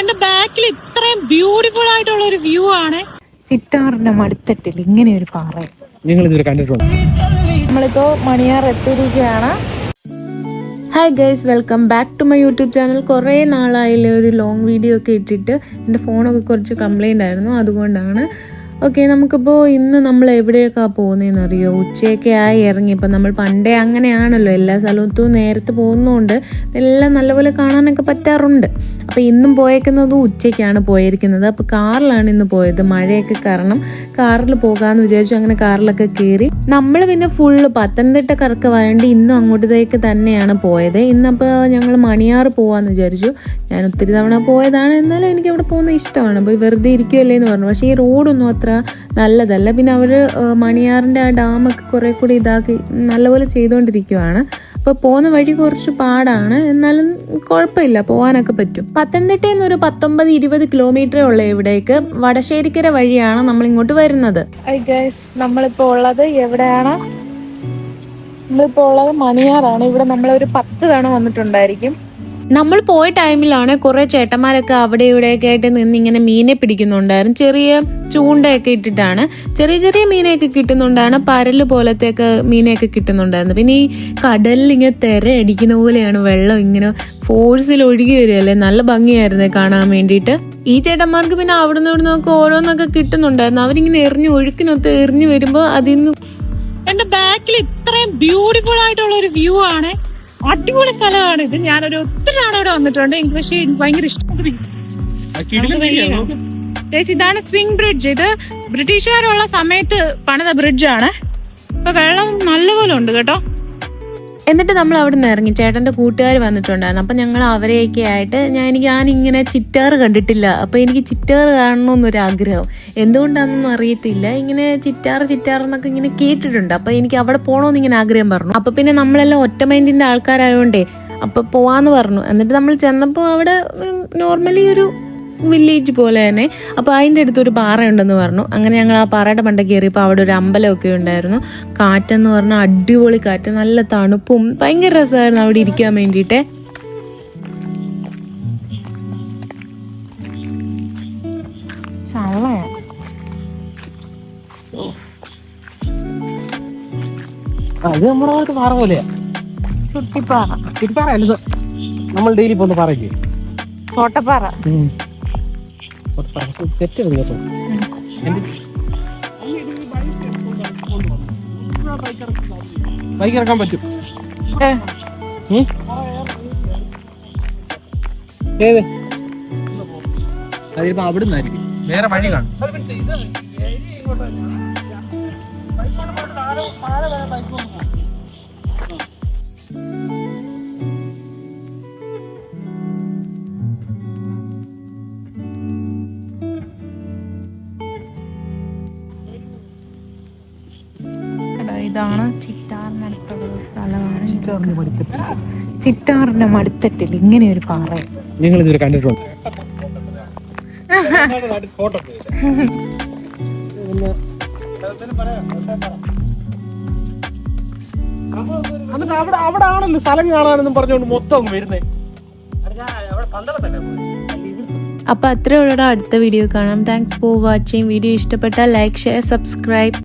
എന്റെ ബാക്കിൽ ഇത്രയും ബ്യൂട്ടിഫുൾ ആയിട്ടുള്ള ഒരു വ്യൂ ആണ്. ചിറ്റാറിന്റെ മടുത്തട്ടിൽ ഇങ്ങനെ ഒരു പാറ നിങ്ങൾ ഇതുവരെ കണ്ടിട്ടുണ്ട്. നമ്മളിപ്പോ മണിയാർ എത്തിയിരിക്കുകയാണ്. Hi guys, welcome back to my YouTube channel. കുറേ നാളായില്ലേ ഒരു ലോങ് വീഡിയോ ഒക്കെ ഇട്ടിട്ട്. എൻ്റെ ഫോണൊക്കെ കുറച്ച് കംപ്ലൈൻ്റ് ആയിരുന്നു, അതുകൊണ്ടാണ്. ഓക്കെ, നമുക്കിപ്പോൾ ഇന്ന് നമ്മൾ എവിടെയൊക്കെയാണ് പോകുന്നതെന്ന് അറിയോ? ഉച്ചയൊക്കെ ആയി ഇറങ്ങി. ഇപ്പം നമ്മൾ പണ്ടേ അങ്ങനെയാണല്ലോ, എല്ലാ സ്ഥലത്തും നേരത്തെ പോകുന്നതുകൊണ്ട് എല്ലാം നല്ലപോലെ കാണാനൊക്കെ പറ്റാറുണ്ട്. അപ്പോൾ ഇന്നും പോയേക്കുന്നതും ഉച്ചയ്ക്കാണ് പോയിരിക്കുന്നത്. അപ്പോൾ കാറിലാണ് ഇന്ന് പോയത്. മഴയൊക്കെ കാരണം കാറിൽ പോകാമെന്ന് വിചാരിച്ചു. അങ്ങനെ കാറിലൊക്കെ കയറി നമ്മൾ പിന്നെ ഫുള്ള് പത്തനംതിട്ട കറക്ക വേണ്ടി ഇന്നും അങ്ങോട്ടേക്ക് തന്നെയാണ് പോയത്. ഇന്നപ്പോൾ ഞങ്ങൾ മണിയാർ പോകാമെന്ന് വിചാരിച്ചു. ഞാൻ ഒത്തിരി തവണ പോയതാണ്, എന്നാലും എനിക്ക് അവിടെ പോകുന്നത് ഇഷ്ടമാണ്. അപ്പോൾ വെറുതെ ഇരിക്കുമല്ലേ എന്ന് പറഞ്ഞു. പക്ഷേ ഈ റോഡൊന്നും അത്ര നല്ലതല്ല. പിന്നെ അവർ മണിയാറിൻ്റെ ആ ഡാമൊക്കെ കുറേ കൂടി ഇതാക്കി നല്ലപോലെ ചെയ്തുകൊണ്ടിരിക്കുകയാണ്. അപ്പോൾ പോകുന്ന വഴി കുറച്ച് പാടാണ്, എന്നാലും കുഴപ്പമില്ല, പോകാനൊക്കെ പറ്റും. പത്തനംതിട്ടയിൽ നിന്ന് ഒരു 19-20 കിലോമീറ്റർ ഉള്ള ഇവിടേക്ക് വടശ്ശേരിക്കര വഴിയാണ് നമ്മൾ ഇങ്ങോട്ട് വരുന്നത്. നമ്മളിപ്പോൾ ഉള്ളത് എവിടെയാണ്? നമ്മളിപ്പോൾ ഉള്ളത് മണിയാറാണ്. ഇവിടെ നമ്മളൊരു 10 തവണ വന്നിട്ടുണ്ടായിരിക്കും. നമ്മൾ പോയ ടൈമിലാണ് കുറേ ചേട്ടന്മാരൊക്കെ അവിടെ ഇവിടെയൊക്കെ ആയിട്ട് നിന്ന് ഇങ്ങനെ മീനെ പിടിക്കുന്നുണ്ടായിരുന്നു. ചെറിയ ചൂണ്ടയൊക്കെ ഇട്ടിട്ടാണ് ചെറിയ ചെറിയ മീനെയൊക്കെ കിട്ടുന്നുണ്ടാണ്. പരല് പോലത്തെയൊക്കെ മീനെയൊക്കെ കിട്ടുന്നുണ്ടായിരുന്നു. പിന്നെ ഈ കടലിൽ ഇങ്ങനെ തിരയടിക്കുന്ന പോലെയാണ് വെള്ളം ഇങ്ങനെ ഫോഴ്സിൽ ഒഴുകി വരികയല്ലേ. നല്ല ഭംഗിയായിരുന്നു കാണാൻ വേണ്ടിയിട്ട്. ഈ ചേട്ടന്മാർക്ക് പിന്നെ അവിടുന്ന് ഇവിടുന്നൊക്കെ ഓരോന്നൊക്കെ കിട്ടുന്നുണ്ടായിരുന്നു. അവരിങ്ങനെ ഒഴുക്കിനൊത്ത് എറിഞ്ഞു വരുമ്പോൾ അതിൽ നിന്ന് എന്റെ ബാക്കിൽ ഇത്രയും ബ്യൂട്ടിഫുൾ ആയിട്ടുള്ള ഒരു വ്യൂ ആണ്. അടിപൊളി സ്ഥലമാണ് ഇത്. ഞാനൊരു ഒത്തിരി തവണ ഇവിടെ വന്നിട്ടുണ്ട്. എനിക്ക് പക്ഷേ എനിക്ക് ഭയങ്കര ഇഷ്ടപ്പെട്ടു. ഇതാണ് സ്വിംഗ് ബ്രിഡ്ജ്. ഇത് ബ്രിട്ടീഷുകാരുള്ള സമയത്ത് പണിത ബ്രിഡ്ജാണ്. ഇപ്പൊ വെള്ളം നല്ലപോലെ ഉണ്ട് കേട്ടോ. എന്നിട്ട് നമ്മൾ അവിടെ നിന്ന് ഇറങ്ങി. ചേട്ടൻ്റെ കൂട്ടുകാർ വന്നിട്ടുണ്ടായിരുന്നു. അപ്പം ഞങ്ങൾ അവരെയൊക്കെ ആയിട്ട് ഞാനിങ്ങനെ ചിറ്റാറ് കണ്ടിട്ടില്ല. അപ്പോൾ എനിക്ക് ചിറ്റാറ് കാണണമെന്നൊരു ആഗ്രഹം. എന്തുകൊണ്ടാണെന്നൊന്നും അറിയത്തില്ല. ഇങ്ങനെ ചിറ്റാറ് ഇങ്ങനെ കേട്ടിട്ടുണ്ട്. അപ്പോൾ എനിക്ക് അവിടെ പോകണമെന്ന് ഇങ്ങനെ ആഗ്രഹം പറഞ്ഞു. അപ്പോൾ പിന്നെ നമ്മളെല്ലാം ഒറ്റ മൈൻഡിൻ്റെ ആൾക്കാരായതുകൊണ്ടേ അപ്പോൾ പോവാന്ന് പറഞ്ഞു. എന്നിട്ട് നമ്മൾ ചെന്നപ്പോൾ അവിടെ നോർമലി ഒരു വില്ലേജ് പോലെ തന്നെ. അപ്പോൾ അതിൻ്റെ അടുത്തൊരു പാറയുണ്ടെന്ന് പറഞ്ഞു. അങ്ങനെ ഞങ്ങൾ ആ പാറയുടെ മണ്ട കയറിയപ്പോൾ അവിടെ ഒരു അമ്പലമൊക്കെ ഉണ്ടായിരുന്നു. കാറ്റെന്ന് പറഞ്ഞാൽ അടിപൊളി കാറ്റ്, നല്ല തണുപ്പും ഭയങ്കര രസമായിരുന്നു അവിടെ ഇരിക്കാൻ വേണ്ടിയിട്ട്. ഇത് നമ്മുടെ പാറ പോലെയാ. ചുട്ടിപ്പാറ അല്ല, നമ്മൾ ഡെയിലി പോകുന്ന പാറയ്ക്ക് കോട്ടപ്പാറ. തെറ്റരുത് കേട്ടോ. ബൈക്ക് ഇറക്കാൻ പറ്റും. ഏത് അതിപ്പോ അവിടുന്നായിരിക്കും, വേറെ വഴി കാണും. ഇതാണ് ചിറ്റാറിനടുത്തുള്ള ഒരു സ്ഥലമാണ്. ചിറ്റാറിന്റെ മടുത്തട്ടിൽ ഇങ്ങനെ ഒരു പാറ നിങ്ങൾ ഇതുവരെ കണ്ടിട്ടുണ്ട്. അവിടെ ആണല്ലോ സ്ഥലം കാണാനെന്നും പറഞ്ഞുകൊണ്ട് മൊത്തം വരുന്നേ. അപ്പോൾ അത്രേ ഉള്ളൂ. അടുത്ത വീഡിയോ കാണാം. Thanks for watching. വീഡിയോ ഇഷ്ടപ്പെട്ടാൽ ലൈക്ക്, ഷെയർ, സബ്സ്ക്രൈബ്.